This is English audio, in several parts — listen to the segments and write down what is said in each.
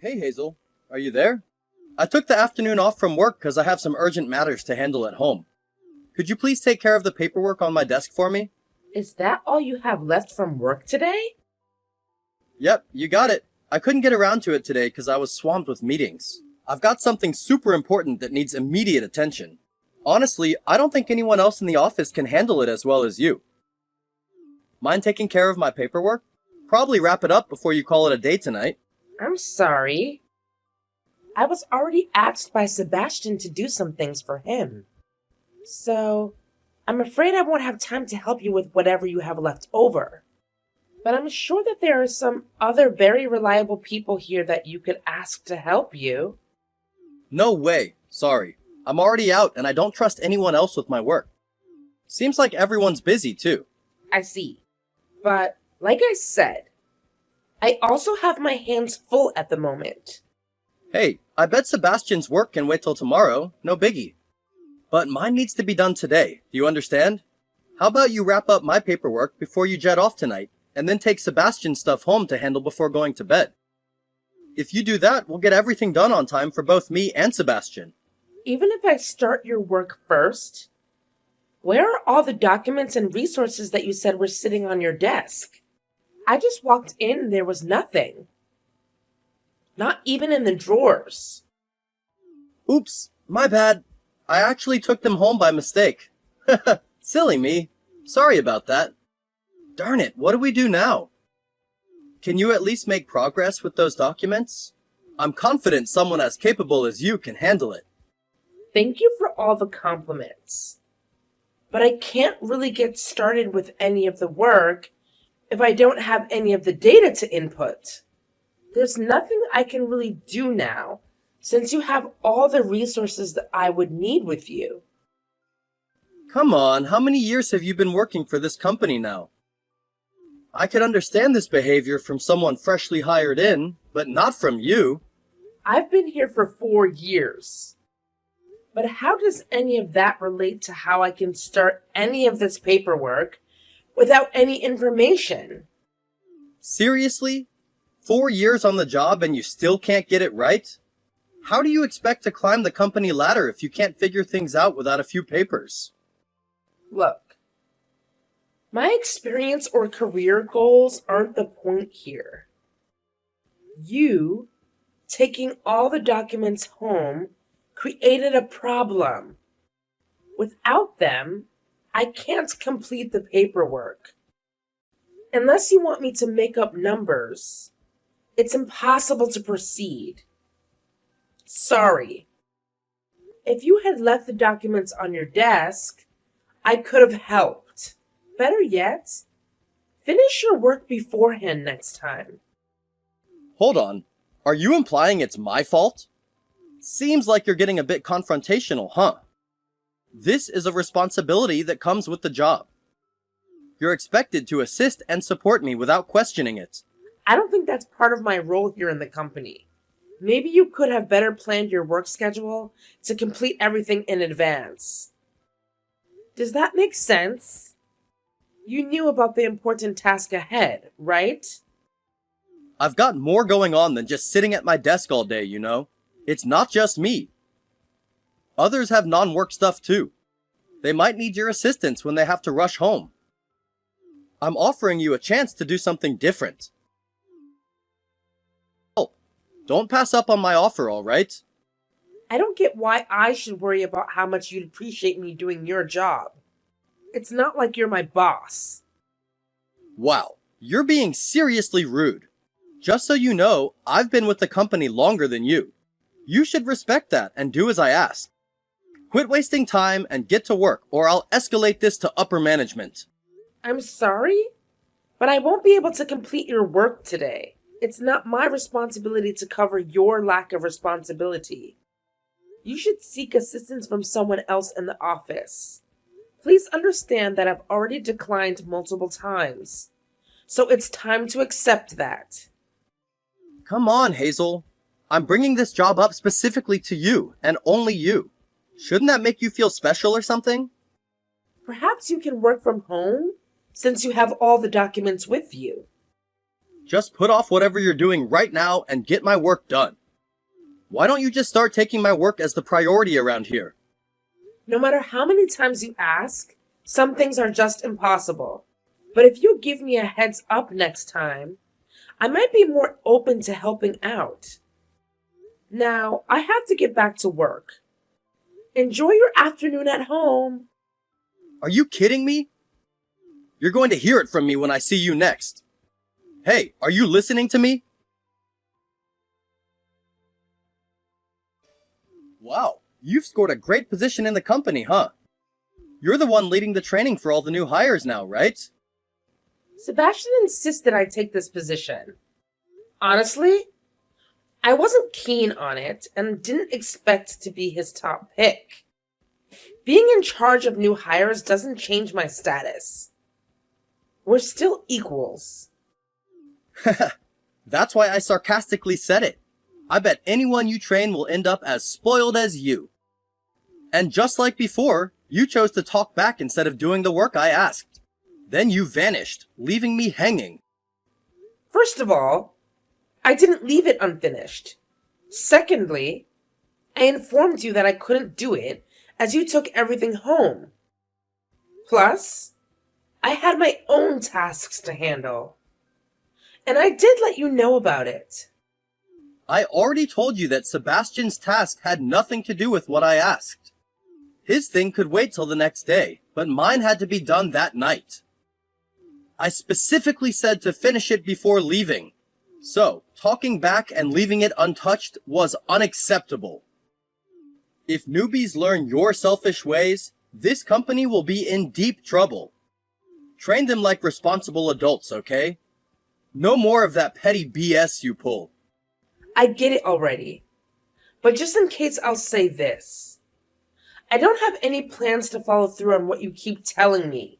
Hey Hazel, are you there? I took the afternoon off from work because I have some urgent matters to handle at home. Could you please take care of the paperwork on my desk for me? Is that all you have left from work today? Yep, you got it. I couldn't get around to it today because I was swamped with meetings. I've got something super important that needs immediate attention. Honestly, I don't think anyone else in the office can handle it as well as you. Mind taking care of my paperwork? Probably wrap it up before you call it a day tonight. I'm sorry. I was already asked by Sebastian to do some things for him. So, I'm afraid I won't have time to help you with whatever you have left over. But I'm sure that there are some other very reliable people here that you could ask to help you. No way. Sorry. I'm already out and I don't trust anyone else with my work. Seems like everyone's busy too. I see. But, like I said, I also have my hands full at the moment. Hey, I bet Sebastian's work can wait till tomorrow. No biggie. But mine needs to be done today. Do you understand? How about you wrap up my paperwork before you jet off tonight, and then take Sebastian's stuff home to handle before going to bed? If you do that, we'll get everything done on time for both me and Sebastian. Even if I start your work first, where are all the documents and resources that you said were sitting on your desk? I just walked in and there was nothing. Not even in the drawers. Oops, my bad. I actually took them home by mistake. Silly me. Sorry about that. Darn it, what do we do now? Can you at least make progress with those documents? I'm confident someone as capable as you can handle it. Thank you for all the compliments. But I can't really get started with any of the work if I don't have any of the data to input. There's nothing I can really do now, since you have all the resources that I would need with you. Come on, how many years have you been working for this company now? I could understand this behavior from someone freshly hired in, but not from you. I've been here for 4 years. But how does any of that relate to how I can start any of this paperwork without any information? Seriously? 4 years on the job and you still can't get it right? How do you expect to climb the company ladder if you can't figure things out without a few papers? Look, my experience or career goals aren't the point here. You, taking all the documents home, created a problem. Without them, I can't complete the paperwork. Unless you want me to make up numbers, it's impossible to proceed. Sorry. If you had left the documents on your desk, I could have helped. Better yet, finish your work beforehand next time. Hold on. Are you implying it's my fault? Seems like you're getting a bit confrontational, huh? This is a responsibility that comes with the job. You're expected to assist and support me without questioning it. I don't think that's part of my role here in the company. Maybe you could have better planned your work schedule to complete everything in advance. Does that make sense? You knew about the important task ahead, right? I've got more going on than just sitting at my desk all day, you know? It's not just me. Others have non-work stuff too. They might need your assistance when they have to rush home. I'm offering you a chance to do something different. Don't pass up on my offer, alright? I don't get why I should worry about how much you'd appreciate me doing your job. It's not like you're my boss. Wow, you're being seriously rude. Just so you know, I've been with the company longer than you. You should respect that and do as I ask. Quit wasting time and get to work, or I'll escalate this to upper management. I'm sorry, but I won't be able to complete your work today. It's not my responsibility to cover your lack of responsibility. You should seek assistance from someone else in the office. Please understand that I've already declined multiple times, so it's time to accept that. Come on, Hazel. I'm bringing this job up specifically to you, and only you. Shouldn't that make you feel special or something? Perhaps you can work from home, since you have all the documents with you. Just put off whatever you're doing right now and get my work done. Why don't you just start taking my work as the priority around here? No matter how many times you ask, some things are just impossible. But if you give me a heads up next time, I might be more open to helping out. Now, I have to get back to work. Enjoy your afternoon at home. Are you kidding me? You're going to hear it from me when I see you next. Hey, are you listening to me? Wow, you've scored a great position in the company, huh? You're the one leading the training for all the new hires now, right? Sebastian insisted I take this position. Honestly, I wasn't keen on it and didn't expect to be his top pick. Being in charge of new hires doesn't change my status. We're still equals. That's why I sarcastically said it. I bet anyone you train will end up as spoiled as you. And just like before, you chose to talk back instead of doing the work I asked. Then you vanished, leaving me hanging. First of all, I didn't leave it unfinished. Secondly, I informed you that I couldn't do it as you took everything home. Plus, I had my own tasks to handle. And I did let you know about it. I already told you that Sebastian's task had nothing to do with what I asked. His thing could wait till the next day, but mine had to be done that night. I specifically said to finish it before leaving. So, talking back and leaving it untouched was unacceptable. If newbies learn your selfish ways, this company will be in deep trouble. Train them like responsible adults, okay? No more of that petty BS you pull. I get it already. But just in case, I'll say this. I don't have any plans to follow through on what you keep telling me.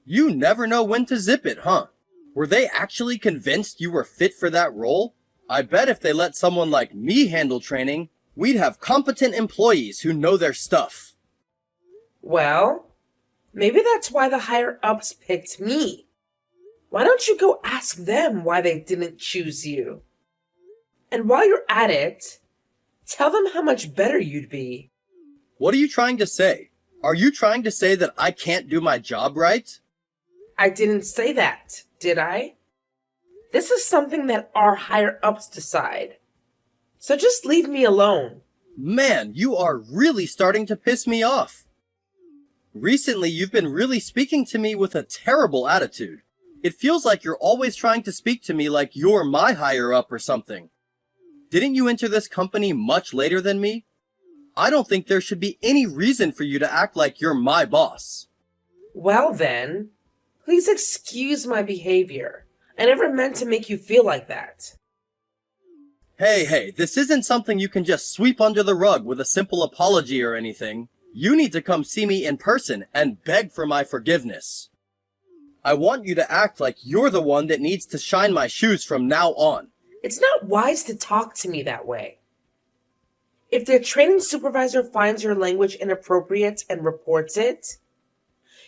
You never know when to zip it, huh? Were they actually convinced you were fit for that role? I bet if they let someone like me handle training, we'd have competent employees who know their stuff. Well, maybe that's why the higher-ups picked me. Why don't you go ask them why they didn't choose you? And while you're at it, tell them how much better you'd be. What are you trying to say? Are you trying to say that I can't do my job right? I didn't say that, did I? This is something that our higher-ups decide. So just leave me alone. Man, you are really starting to piss me off. Recently, you've been really speaking to me with a terrible attitude. It feels like you're always trying to speak to me like you're my higher-up or something. Didn't you enter this company much later than me? I don't think there should be any reason for you to act like you're my boss. Well then, please excuse my behavior. I never meant to make you feel like that. Hey, this isn't something you can just sweep under the rug with a simple apology or anything. You need to come see me in person and beg for my forgiveness. I want you to act like you're the one that needs to shine my shoes from now on. It's not wise to talk to me that way. If the training supervisor finds your language inappropriate and reports it,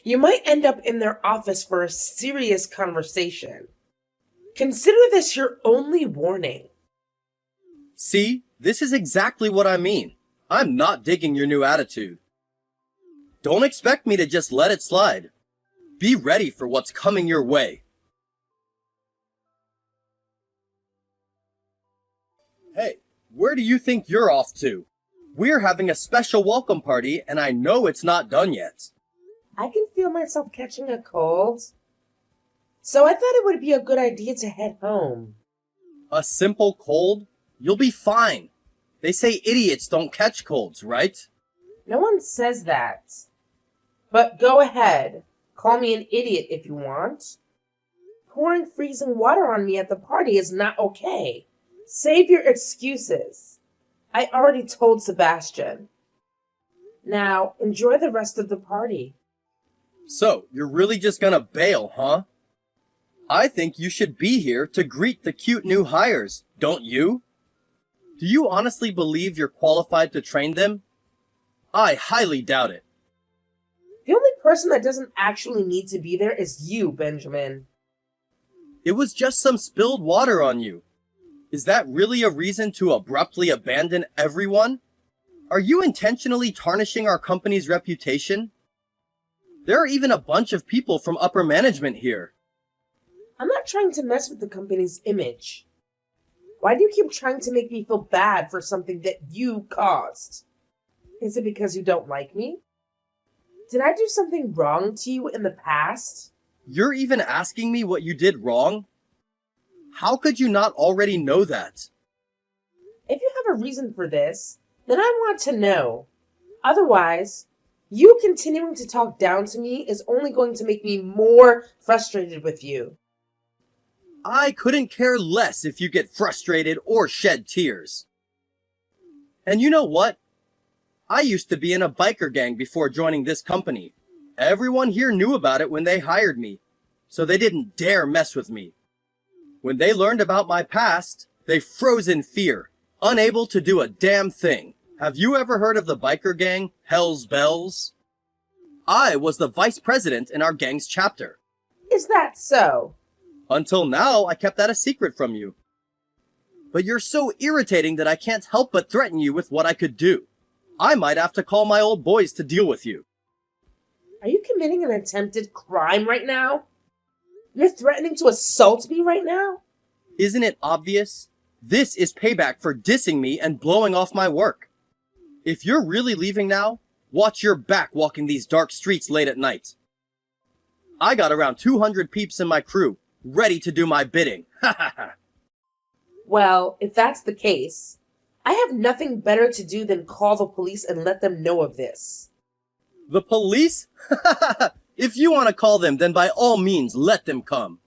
you might end up in their office for a serious conversation. Consider this your only warning. See, this is exactly what I mean. I'm not digging your new attitude. Don't expect me to just let it slide. Be ready for what's coming your way. Hey, where do you think you're off to? We're having a special welcome party, and I know it's not done yet. I can feel myself catching a cold. So I thought it would be a good idea to head home. A simple cold? You'll be fine. They say idiots don't catch colds, right? No one says that. But go ahead. Call me an idiot if you want. Pouring freezing water on me at the party is not okay. Save your excuses. I already told Sebastian. Now, enjoy the rest of the party. So, you're really just gonna bail, huh? I think you should be here to greet the cute new hires, don't you? Do you honestly believe you're qualified to train them? I highly doubt it. The only person that doesn't actually need to be there is you, Benjamin. It was just some spilled water on you. Is that really a reason to abruptly abandon everyone? Are you intentionally tarnishing our company's reputation? There are even a bunch of people from upper management here. I'm not trying to mess with the company's image. Why do you keep trying to make me feel bad for something that you caused? Is it because you don't like me? Did I do something wrong to you in the past? You're even asking me what you did wrong? How could you not already know that? If you have a reason for this, then I want to know. Otherwise, you continuing to talk down to me is only going to make me more frustrated with you. I couldn't care less if you get frustrated or shed tears. And you know what? I used to be in a biker gang before joining this company. Everyone here knew about it when they hired me, so they didn't dare mess with me. When they learned about my past, they froze in fear, unable to do a damn thing. Have you ever heard of the biker gang, Hell's Bells? I was the vice president in our gang's chapter. Is that so? Until now, I kept that a secret from you. But you're so irritating that I can't help but threaten you with what I could do. I might have to call my old boys to deal with you. Are you committing an attempted crime right now? You're threatening to assault me right now? Isn't it obvious? This is payback for dissing me and blowing off my work. If you're really leaving now, watch your back walking these dark streets late at night. I got around 200 peeps in my crew, ready to do my bidding. Ha ha ha. Well, if that's the case, I have nothing better to do than call the police and let them know of this. The police? If you want to call them, then by all means let them come.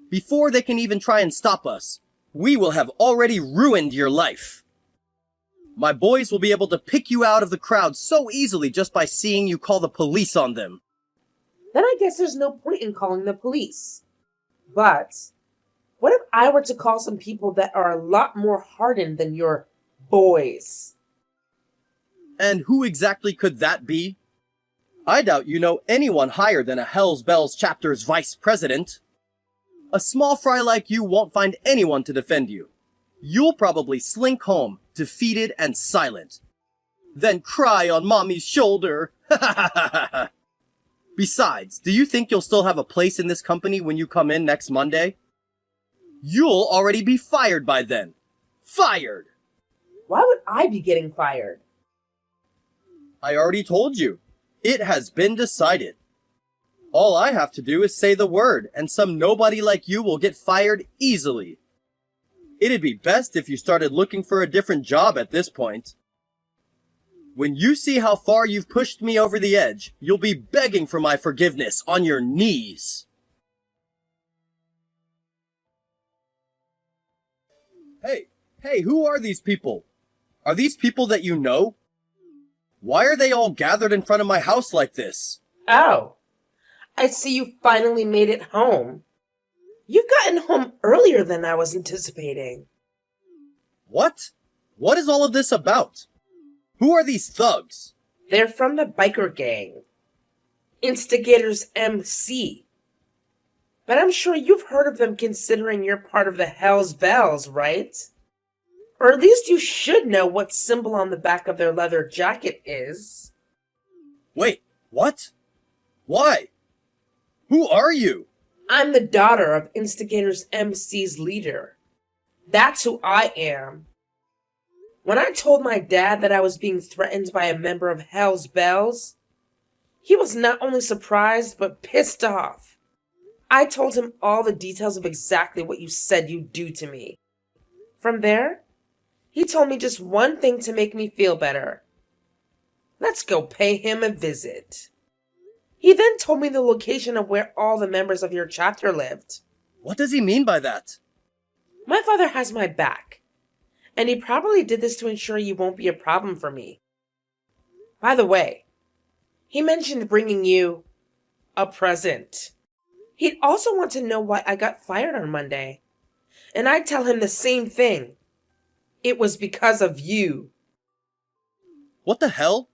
Before they can even try and stop us, we will have already ruined your life. My boys will be able to pick you out of the crowd so easily just by seeing you call the police on them. Then I guess there's no point in calling the police. But what if I were to call some people that are a lot more hardened than your boys? And who exactly could that be? I doubt you know anyone higher than a Hell's Bells chapter's vice president. A small fry like you won't find anyone to defend you. You'll probably slink home, defeated and silent. Then cry on mommy's shoulder. Besides, do you think you'll still have a place in this company when you come in next Monday? You'll already be fired by then. Fired! Why would I be getting fired? I already told you. It has been decided. All I have to do is say the word, and some nobody like you will get fired easily. It'd be best if you started looking for a different job at this point. When you see how far you've pushed me over the edge, you'll be begging for my forgiveness on your knees. Hey, who are these people? Are these people that you know? Why are they all gathered in front of my house like this? Oh, I see you finally made it home. You've gotten home earlier than I was anticipating. What? What is all of this about? Who are these thugs? They're from the biker gang. Instigators MC. But I'm sure you've heard of them considering you're part of the Hell's Bells, right? Or at least you should know what symbol on the back of their leather jacket is. Wait, what? Why? Who are you? I'm the daughter of Instigators MC's leader. That's who I am. When I told my dad that I was being threatened by a member of Hell's Bells, he was not only surprised but pissed off. I told him all the details of exactly what you said you'd do to me. From there, he told me just one thing to make me feel better. Let's go pay him a visit. He then told me the location of where all the members of your chapter lived. What does he mean by that? My father has my back, and he probably did this to ensure you won't be a problem for me. By the way, he mentioned bringing you a present. He'd also want to know why I got fired on Monday, and I'd tell him the same thing. It was because of you. What the hell?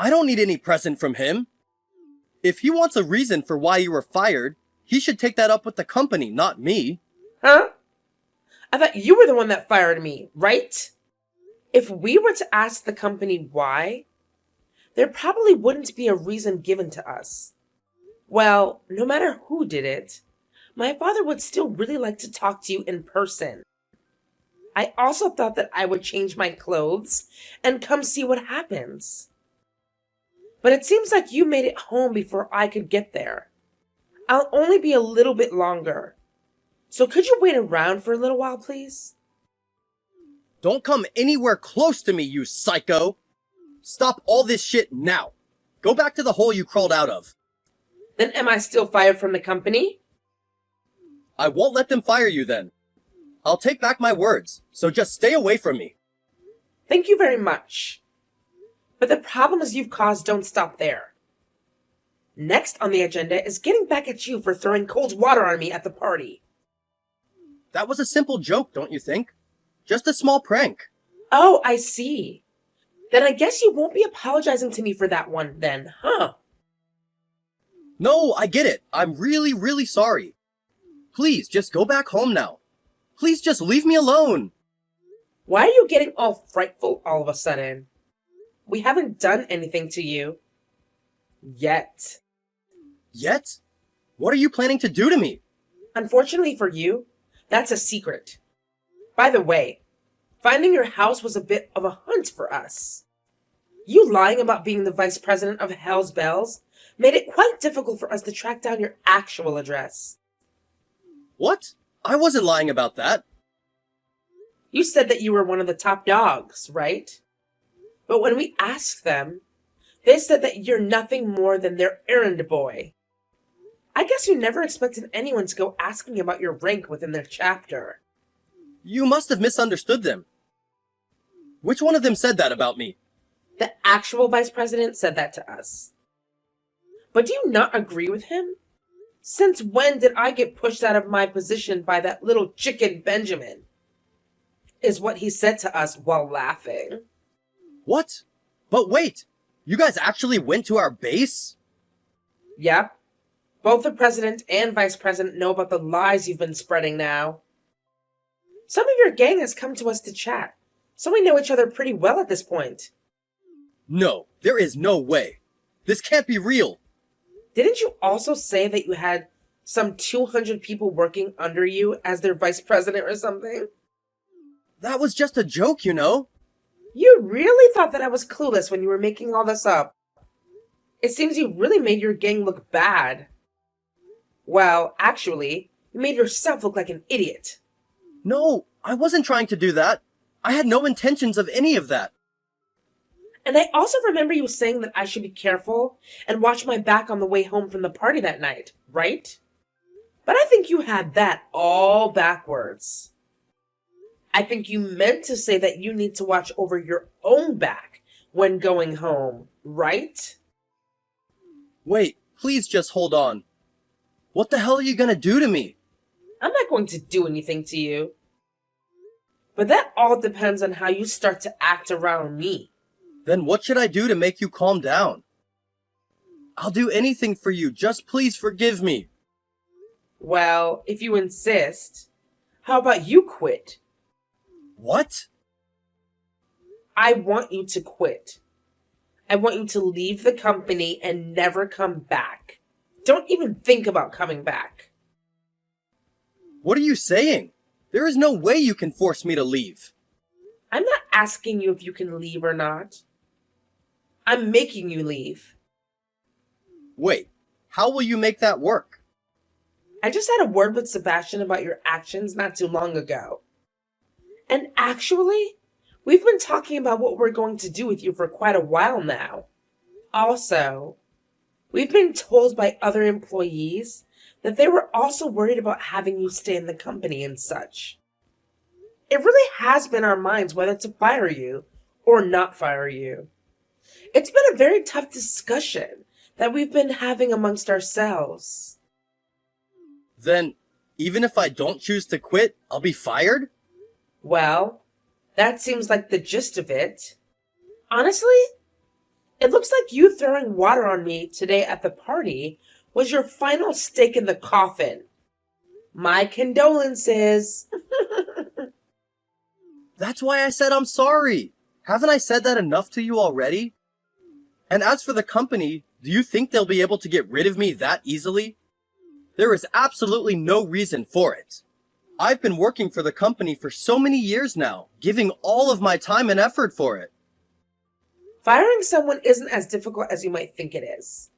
I don't need any present from him. If he wants a reason for why you were fired, He should take that up with the company, not me. Huh? I thought you were the one that fired me, right? If we were to ask the company why, there probably wouldn't be a reason given to us. Well, no matter who did it, my father would still really like to talk to you in person. I also thought that I would change my clothes and come see what happens. But it seems like you made it home before I could get there. I'll only be a little bit longer. So could you wait around for a little while, please? Don't come anywhere close to me, you psycho! Stop all this shit now! Go back to the hole you crawled out of. Then am I still fired from the company? I won't let them fire you then. I'll take back my words, so just stay away from me. Thank you very much. But the problems you've caused don't stop there. Next on the agenda is getting back at you for throwing cold water on me at the party. That was a simple joke, don't you think? Just a small prank. Oh, I see. Then I guess you won't be apologizing to me for that one then, huh? No, I get it. I'm really, really sorry. Please, just go back home now. Please just leave me alone. Why are you getting all frightful all of a sudden? We haven't done anything to you. Yet. Yet? What are you planning to do to me? Unfortunately for you, that's a secret. By the way, finding your house was a bit of a hunt for us. You lying about being the vice president of Hell's Bells made it quite difficult for us to track down your actual address. What? I wasn't lying about that. You said that you were one of the top dogs, right? But when we asked them, they said that you're nothing more than their errand boy. I guess you never expected anyone to go asking about your rank within their chapter. You must have misunderstood them. Which one of them said that about me? The actual vice president said that to us. But do you not agree with him? Since when did I get pushed out of my position by that little chicken Benjamin? Is what he said to us while laughing. What? But wait! You guys actually went to our base? Yep. Both the president and vice president know about the lies you've been spreading now. Some of your gang has come to us to chat, so we know each other pretty well at this point. No, there is no way. This can't be real. Didn't you also say that you had some 200 people working under you as their vice president or something? That was just a joke, you know. You really thought that I was clueless when you were making all this up. It seems you really made your gang look bad. Well, actually, you made yourself look like an idiot. No, I wasn't trying to do that. I had no intentions of any of that. And I also remember you saying that I should be careful and watch my back on the way home from the party that night, right? But I think you had that all backwards. I think you meant to say that you need to watch over your own back when going home, right? Wait, please just hold on. What the hell are you gonna do to me? I'm not going to do anything to you. But that all depends on how you start to act around me. Then what should I do to make you calm down? I'll do anything for you, just please forgive me. Well, if you insist, how about you quit? What? I want you to quit. I want you to leave the company and never come back. Don't even think about coming back. What are you saying? There is no way you can force me to leave. I'm not asking you if you can leave or not. I'm making you leave. Wait, how will you make that work? I just had a word with Sebastian about your actions not too long ago. And actually, we've been talking about what we're going to do with you for quite a while now. Also, we've been told by other employees that they were also worried about having you stay in the company and such. It really has been our minds whether to fire you or not fire you. It's been a very tough discussion that we've been having amongst ourselves. Then, even if I don't choose to quit, I'll be fired? Well, that seems like the gist of it. Honestly, it looks like you throwing water on me today at the party was your final stake in the coffin. My condolences. That's why I said I'm sorry. Haven't I said that enough to you already? And as for the company, do you think they'll be able to get rid of me that easily? There is absolutely no reason for it. I've been working for the company for so many years now, giving all of my time and effort for it. Firing someone isn't as difficult as you might think it is.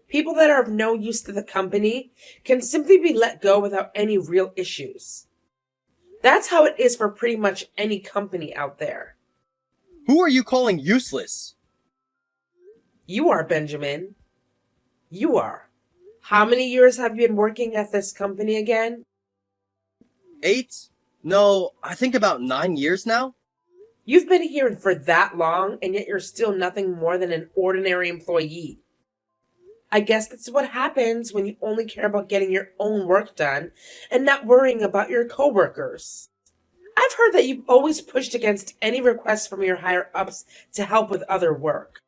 People that are of no use to the company can simply be let go without any real issues. That's how it is for pretty much any company out there. Who are you calling useless? You are, Benjamin. You are. How many years have you been working at this company again? 8? No, I think about 9 years now. You've been here for that long, and yet you're still nothing more than an ordinary employee. I guess that's what happens when you only care about getting your own work done and not worrying about your coworkers. I've heard that you've always pushed against any requests from your higher-ups to help with other work.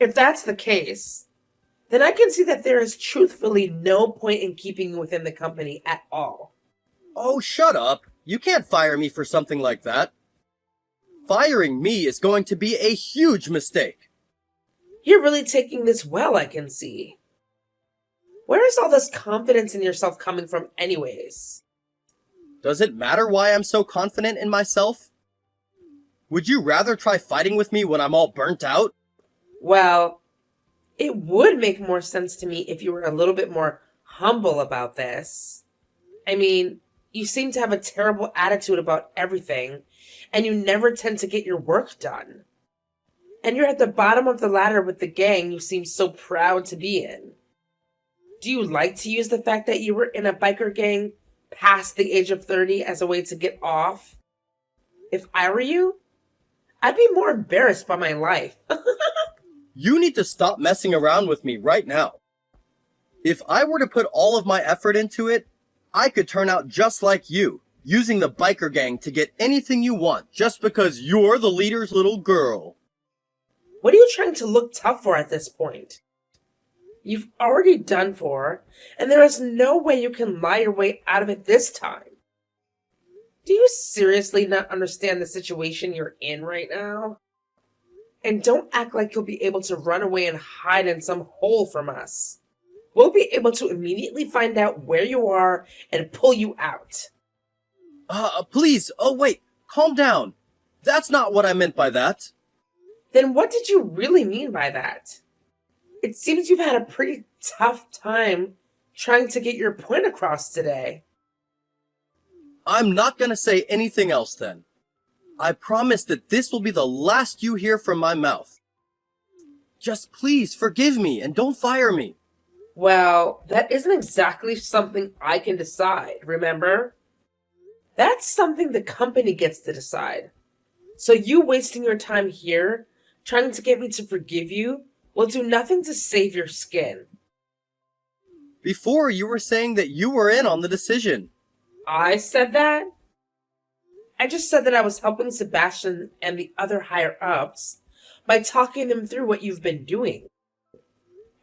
If that's the case, then I can see that there is truthfully no point in keeping you within the company at all. Oh, shut up. You can't fire me for something like that. Firing me is going to be a huge mistake. You're really taking this well, I can see. Where is all this confidence in yourself coming from anyways? Does it matter why I'm so confident in myself? Would you rather try fighting with me when I'm all burnt out? Well, it would make more sense to me if you were a little bit more humble about this. I mean, you seem to have a terrible attitude about everything, and you never tend to get your work done. And you're at the bottom of the ladder with the gang you seem so proud to be in. Do you like to use the fact that you were in a biker gang past the age of 30 as a way to get off? If I were you, I'd be more embarrassed by my life. You need to stop messing around with me right now. If I were to put all of my effort into it, I could turn out just like you, using the biker gang to get anything you want just because you're the leader's little girl. What are you trying to look tough for at this point? You've already done for, and there is no way you can lie your way out of it this time. Do you seriously not understand the situation you're in right now? And don't act like you'll be able to run away and hide in some hole from us. We'll be able to immediately find out where you are and pull you out. Please, oh wait, calm down. That's not what I meant by that. Then what did you really mean by that? It seems you've had a pretty tough time trying to get your point across today. I'm not gonna say anything else then. I promise that this will be the last you hear from my mouth. Just please forgive me and don't fire me. Well, that isn't exactly something I can decide, remember? That's something the company gets to decide. So you wasting your time here, trying to get me to forgive you, will do nothing to save your skin. Before you were saying that you were in on the decision. I said that? I just said that I was helping Sebastian and the other higher-ups by talking them through what you've been doing.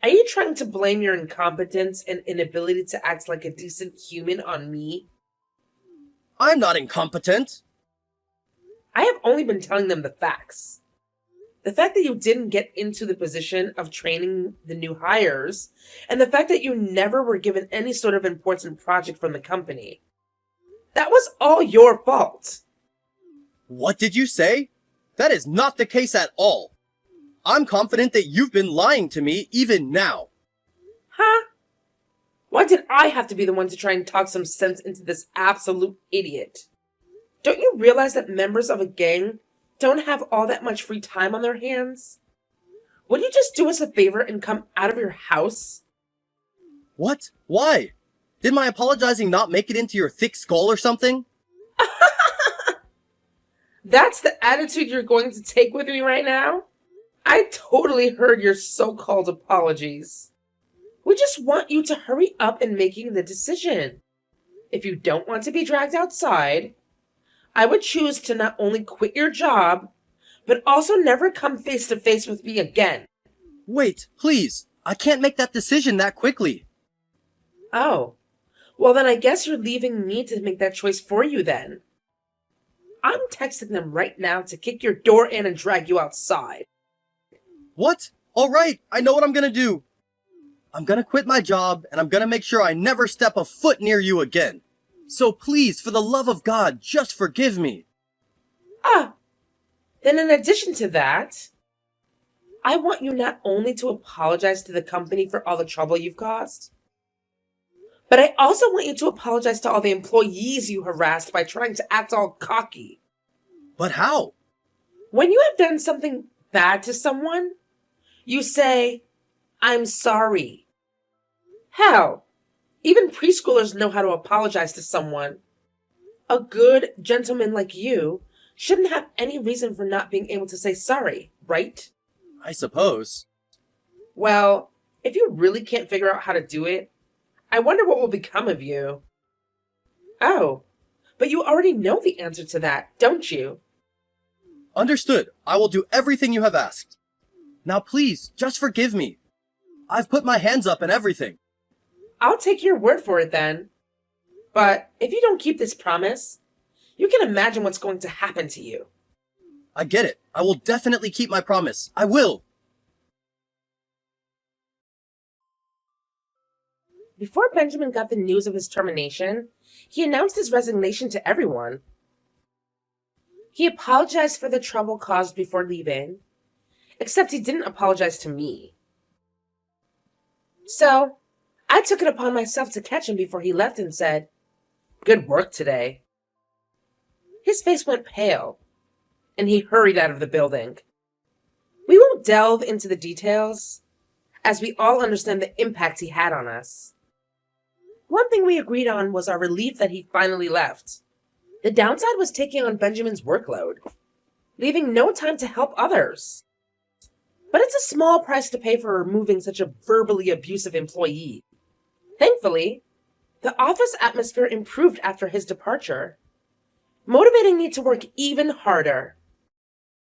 Are you trying to blame your incompetence and inability to act like a decent human on me? I'm not incompetent. I have only been telling them the facts. The fact that you didn't get into the position of training the new hires, and the fact that you never were given any sort of important project from the company. That was all your fault. What did you say? That is not the case at all. I'm confident that you've been lying to me even now. Huh? Why did I have to be the one to try and talk some sense into this absolute idiot? Don't you realize that members of a gang don't have all that much free time on their hands? Would you just do us a favor and come out of your house? What? Why? Did my apologizing not make it into your thick skull or something? That's the attitude you're going to take with me right now? I totally heard your so-called apologies. We just want you to hurry up in making the decision. If you don't want to be dragged outside, I would choose to not only quit your job, but also never come face to face with me again. Wait, please. I can't make that decision that quickly. Oh, well then I guess you're leaving me to make that choice for you then. I'm texting them right now to kick your door in and drag you outside. What? Alright, I know what I'm gonna do. I'm gonna quit my job, and I'm gonna make sure I never step a foot near you again. So please, for the love of God, just forgive me. Ah, then in addition to that, I want you not only to apologize to the company for all the trouble you've caused, but I also want you to apologize to all the employees you harassed by trying to act all cocky. But how? When you have done something bad to someone, you say, "I'm sorry." Hell, even preschoolers know how to apologize to someone. A good gentleman like you shouldn't have any reason for not being able to say sorry, right? I suppose. Well, if you really can't figure out how to do it, I wonder what will become of you. Oh, but you already know the answer to that, don't you? Understood. I will do everything you have asked. Now please, just forgive me. I've put my hands up and everything. I'll take your word for it then. But if you don't keep this promise, you can imagine what's going to happen to you. I get it. I will definitely keep my promise. I will. Before Benjamin got the news of his termination, he announced his resignation to everyone. He apologized for the trouble caused before leaving, except he didn't apologize to me. So, I took it upon myself to catch him before he left and said, "Good work today." His face went pale, and he hurried out of the building. We won't delve into the details, as we all understand the impact he had on us. One thing we agreed on was our relief that he finally left. The downside was taking on Benjamin's workload, leaving no time to help others. But it's a small price to pay for removing such a verbally abusive employee. Thankfully, the office atmosphere improved after his departure, motivating me to work even harder.